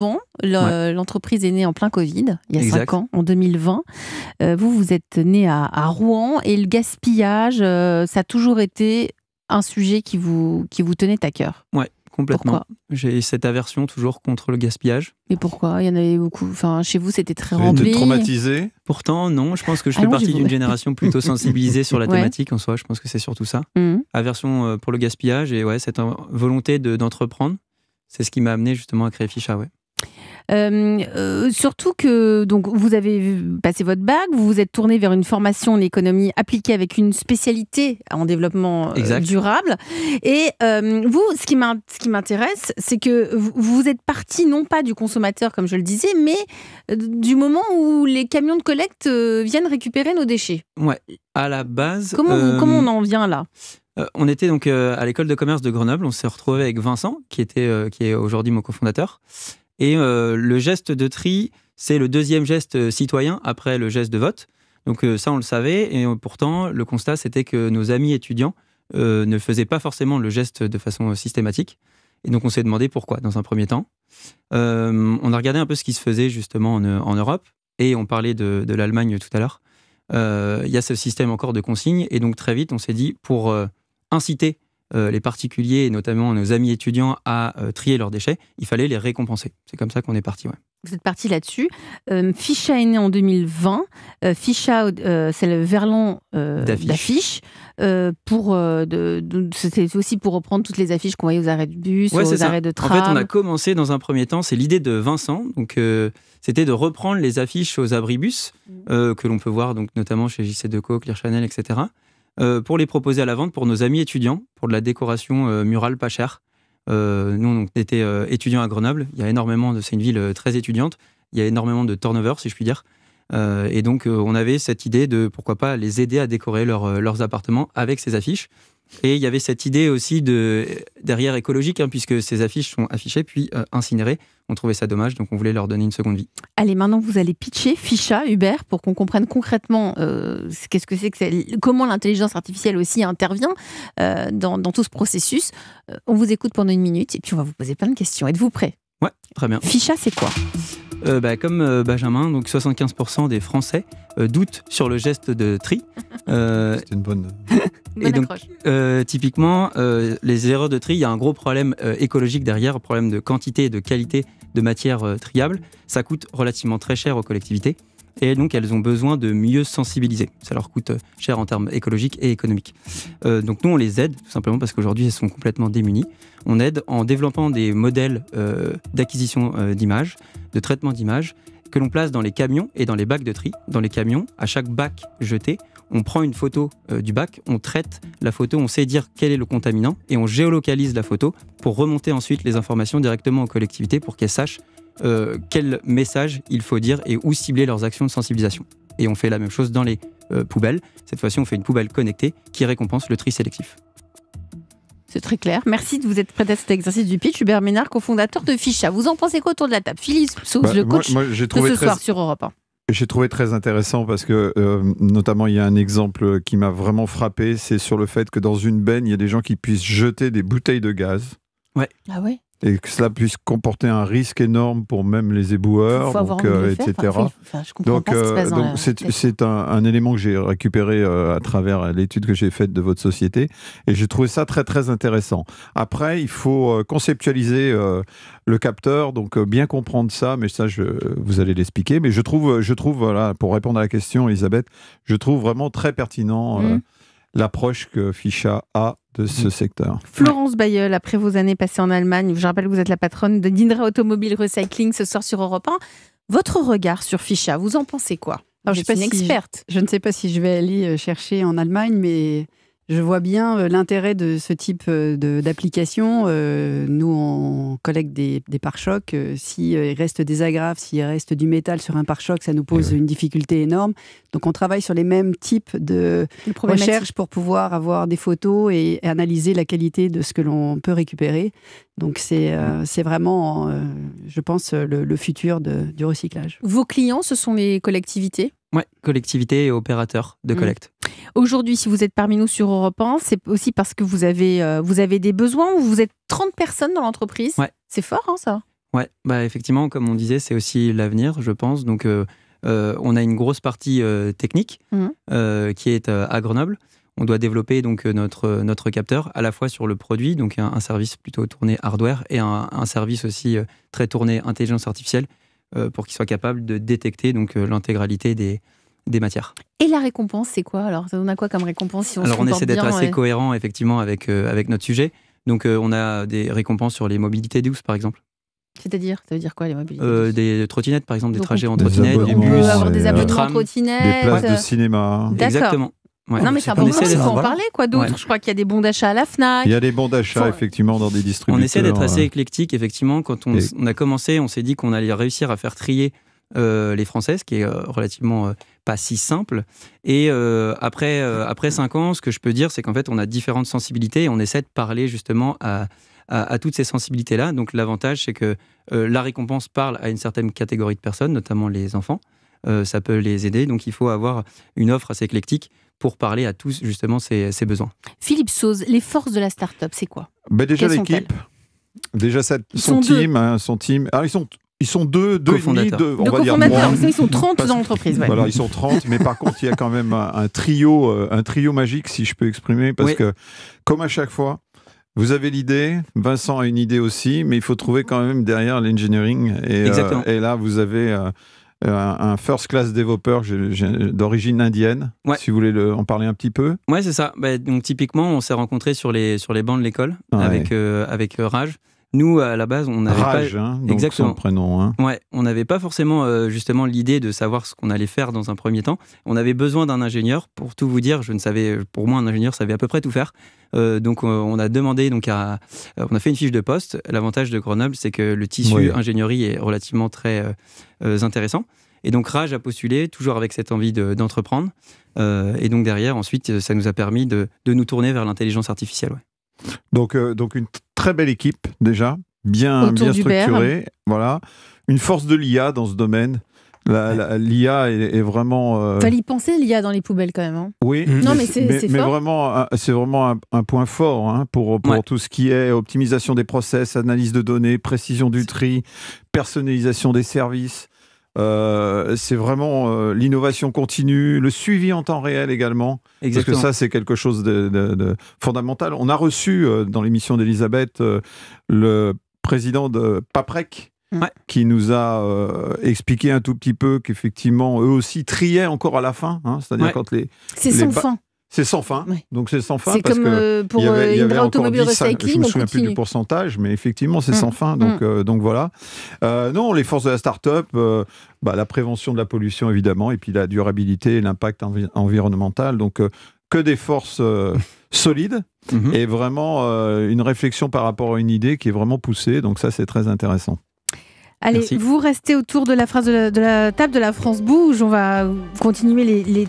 Bon, Ouais, l'entreprise est née en plein Covid, il y a 5 exact. ans, en 2020. Vous êtes né à Rouen et le gaspillage, ça a toujours été un sujet qui vous tenait à cœur. Ouais, complètement. Pourquoi? J'ai cette aversion toujours contre le gaspillage. Et pourquoi? Il y en avait beaucoup, enfin, chez vous, c'était très Ça a été rempli? traumatisé? Pourtant, non, je pense que je fais partie Allongez-vous. d'une génération plutôt sensibilisée sur la Ouais. thématique en soi. Je pense que c'est surtout ça. Mmh. Aversion pour le gaspillage et ouais, cette volonté d'entreprendre, c'est ce qui m'a amené justement à créer Ficha, ouais. Surtout que donc vous avez passé votre bac, vous vous êtes tourné vers une formation en économie appliquée avec une spécialité en développement Exact. durable. Et vous, ce qui m'intéresse, c'est que vous êtes parti non pas du consommateur, comme je le disais, mais du moment où les camions de collecte viennent récupérer nos déchets. Ouais, à la base, Comment on en vient là? on était donc à l'école de commerce de Grenoble. On s'est retrouvé avec Vincent, qui est aujourd'hui mon cofondateur. Et le geste de tri, c'est le deuxième geste citoyen après le geste de vote. Donc ça, on le savait. Et pourtant, le constat, c'était que nos amis étudiants ne faisaient pas forcément le geste de façon systématique. Et donc, on s'est demandé pourquoi, dans un premier temps. On a regardé un peu ce qui se faisait justement en Europe. Et on parlait de l'Allemagne tout à l'heure. Il y a ce système encore de consignes. Et donc, très vite, on s'est dit, pour inciter les particuliers, et notamment nos amis étudiants, à trier leurs déchets, il fallait les récompenser. C'est comme ça qu'on est parti, ouais. Vous êtes parti là-dessus. Ficha est né en 2020. Ficha, c'est le verlan d'affiches. C'était aussi pour reprendre toutes les affiches qu'on voyait aux arrêts de bus, Ouais, c'est aux ça. arrêts de En fait, on tram. a commencé dans un premier temps, c'est l'idée de Vincent, donc c'était de reprendre les affiches aux abribus, que l'on peut voir donc, notamment chez JC Decaux, Clear Channel, etc., pour les proposer à la vente pour nos amis étudiants, pour de la décoration murale pas chère. Nous, on était étudiants à Grenoble. Il y a c'est une ville très étudiante. Il y a énormément de turnover, si je puis dire. Et donc, on avait cette idée de, pourquoi pas, les aider à décorer leurs appartements avec ces affiches. Et il y avait cette idée aussi derrière écologique, puisque ces affiches sont affichées puis incinérées. On trouvait ça dommage, donc on voulait leur donner une seconde vie. Allez, maintenant vous allez pitcher Ficha, Hubert, pour qu'on comprenne concrètement qu'est-ce que comment l'intelligence artificielle aussi intervient dans tout ce processus. On vous écoute pendant 1 minute et puis on va vous poser plein de questions. Êtes-vous prêts? Ouais, très bien. Ficha, c'est quoi? Comme Benjamin, donc 75% des Français doutent sur le geste de tri. C'était une bonne... Et donc, accroche. typiquement, les erreurs de tri, il y a un gros problème écologique derrière, un problème de quantité et de qualité de matière triable. Ça coûte relativement très cher aux collectivités. Et donc, elles ont besoin de mieux sensibiliser. Ça leur coûte cher en termes écologiques et économiques. Donc, nous, on les aide, tout simplement parce qu'aujourd'hui, elles sont complètement démunies. On aide en développant des modèles d'acquisition d'images, de traitement d'images, que l'on place dans les camions et dans les bacs de tri. Dans les camions, à chaque bac jeté, on prend une photo du bac, on traite la photo, on sait dire quel est le contaminant et on géolocalise la photo pour remonter ensuite les informations directement aux collectivités pour qu'elles sachent quel message il faut dire et où cibler leurs actions de sensibilisation. Et on fait la même chose dans les poubelles. Cette fois-ci, on fait une poubelle connectée qui récompense le tri sélectif. C'est très clair. Merci de vous être prêté à cet exercice du pitch. Hubert Ménard, cofondateur de Ficha. Vous en pensez quoi autour de la table? Philippe Sauce, le coach moi, j'ai de trouvé ce très... soir sur Europe 1. J'ai trouvé très intéressant parce que, notamment, il y a un exemple qui m'a vraiment frappé, c'est sur le fait que dans une benne, il y a des gens qui puissent jeter des bouteilles de gaz Ah ouais? et que cela puisse comporter un risque énorme pour même les éboueurs, Faut avoir envie de le faire. etc. Je comprends pas ce qui se passe dans la tête. C'est un élément que j'ai récupéré à travers l'étude que j'ai faite de votre société et j'ai trouvé ça très très intéressant. Après, il faut conceptualiser le capteur, donc bien comprendre ça, mais ça vous allez l'expliquer. Mais je trouve voilà, pour répondre à la question, Elisabeth, je trouve vraiment très pertinent l'approche que Ficha a de ce secteur. Florence Bailleul, après vos années passées en Allemagne, je rappelle que vous êtes la patronne de d'Indra Automobile Recycling ce soir sur Europe 1. Votre regard sur Ficha, vous en pensez quoi? Alors, Vous êtes une experte. Je ne sais pas si je vais aller chercher en Allemagne, mais je vois bien l'intérêt de ce type d'application. Nous, on collecte des pare-chocs. S'il reste des agrafes, s'il reste du métal sur un pare-choc, ça nous pose une difficulté énorme. Donc, on travaille sur les mêmes types de recherches pour pouvoir avoir des photos et analyser la qualité de ce que l'on peut récupérer. Donc, c'est vraiment, je pense, le futur du recyclage. Vos clients, ce sont les collectivités? Ouais, collectivités et opérateurs de collecte. Aujourd'hui, si vous êtes parmi nous sur Europe 1, c'est aussi parce que vous avez des besoins ou vous êtes 30 personnes dans l'entreprise. Ouais. C'est fort, ça? Ouais, effectivement, comme on disait, c'est aussi l'avenir, je pense. Donc, on a une grosse partie technique qui est à Grenoble. On doit développer donc notre capteur à la fois sur le produit, donc un service plutôt tourné hardware et un service aussi très tourné intelligence artificielle pour qu'il soit capable de détecter donc l'intégralité des matières. Et la récompense, c'est quoi alors? Ça donne à quoi comme récompense si on Alors se on comporte essaie d'être bien, assez cohérent effectivement avec notre sujet. Donc on a des récompenses sur les mobilités douces par exemple. C'est-à-dire, ça veut dire quoi les mobilités? Des trottinettes par exemple, des Donc, trajets en des trottinette, des abonnements, On peut bus, avoir des du abonnements en tram, des trottinette. places de cinéma. D'accord. Exactement. Ouais. Non mais c'est important, il faut en parler quoi d'autre. Ouais. Je crois qu'il y a des bons d'achat à la Fnac. Il y a des bons d'achat, Faut- effectivement, dans des distributeurs. On essaie d'être assez éclectique, effectivement. Quand on a commencé, on s'est dit qu'on allait réussir à faire trier les Français, ce qui est relativement pas si simple. Et après 5 ans, ce que je peux dire, c'est qu'en fait, on a différentes sensibilités et on essaie de parler justement à toutes ces sensibilités-là. Donc l'avantage, c'est que la récompense parle à une certaine catégorie de personnes, notamment les enfants. Ça peut les aider. Donc il faut avoir une offre assez éclectique pour parler à tous justement ces besoins. Philippe Sauze, les forces de la start-up, c'est quoi? Déjà Quelles l'équipe, déjà Ils son sont team. Alors ils sont deux et demi, Cofondateurs. on De va dire cofondateurs, trois. mais ils sont 30 Parce- dans l'entreprise. Ouais. Voilà, ils sont 30, mais par contre, il y a quand même un trio magique, si je peux exprimer, parce Oui. que, comme à chaque fois, vous avez l'idée, Vincent a une idée aussi, mais il faut trouver quand même derrière l'engineering. Exactement. Et là, vous avez un first-class développeur d'origine indienne, Ouais. si vous voulez en parler un petit peu. Ouais, c'est ça. Donc typiquement, on s'est rencontrés sur les bancs de l'école Ouais. avec Raj. Nous, à la base, on n'avait Raj, pas... donc Exactement. son prénom. Hein. Ouais, on n'avait pas forcément justement l'idée de savoir ce qu'on allait faire dans un premier temps. On avait besoin d'un ingénieur. Pour tout vous dire, pour moi, un ingénieur savait à peu près tout faire. Donc on a demandé, on a fait une fiche de poste. L'avantage de Grenoble, c'est que le tissu ingénierie est relativement très intéressant. Et donc Raj a postulé, toujours avec cette envie d'entreprendre. Et donc derrière, ensuite, ça nous a permis de nous tourner vers l'intelligence artificielle. Ouais. Donc une très belle équipe déjà, bien Autour d'Hubert. structurée. Voilà. Une force de l'IA dans ce domaine. L'IA est vraiment... Fallait y penser, l'IA dans les poubelles quand même. Hein. Oui, Non, mais c'est fort. vraiment, c'est vraiment un point fort hein, pour tout ce qui est optimisation des process, analyse de données, précision du tri, personnalisation des services. C'est vraiment l'innovation continue, le suivi en temps réel également. Exactement. Parce que ça, c'est quelque chose de fondamental. On a reçu dans l'émission d'Elisabeth le président de Paprec, qui nous a expliqué un tout petit peu qu'effectivement, eux aussi triaient encore à la fin. Hein, c'est-à-dire quand C'est sans fin. C'est sans fin. Ouais. Donc c'est sans fin. C'est parce comme que pour il y avait une vraie encore automobile 10, je recycling, me on souviens plus continue. du pourcentage, mais effectivement c'est sans fin. Donc voilà. Non, les forces de la start-up, la prévention de la pollution évidemment, et puis la durabilité et l'impact environnemental. Donc que des forces solides et vraiment une réflexion par rapport à une idée qui est vraiment poussée. Donc ça c'est très intéressant. Allez, Merci. vous restez autour de la table de la France Bouge. On va continuer les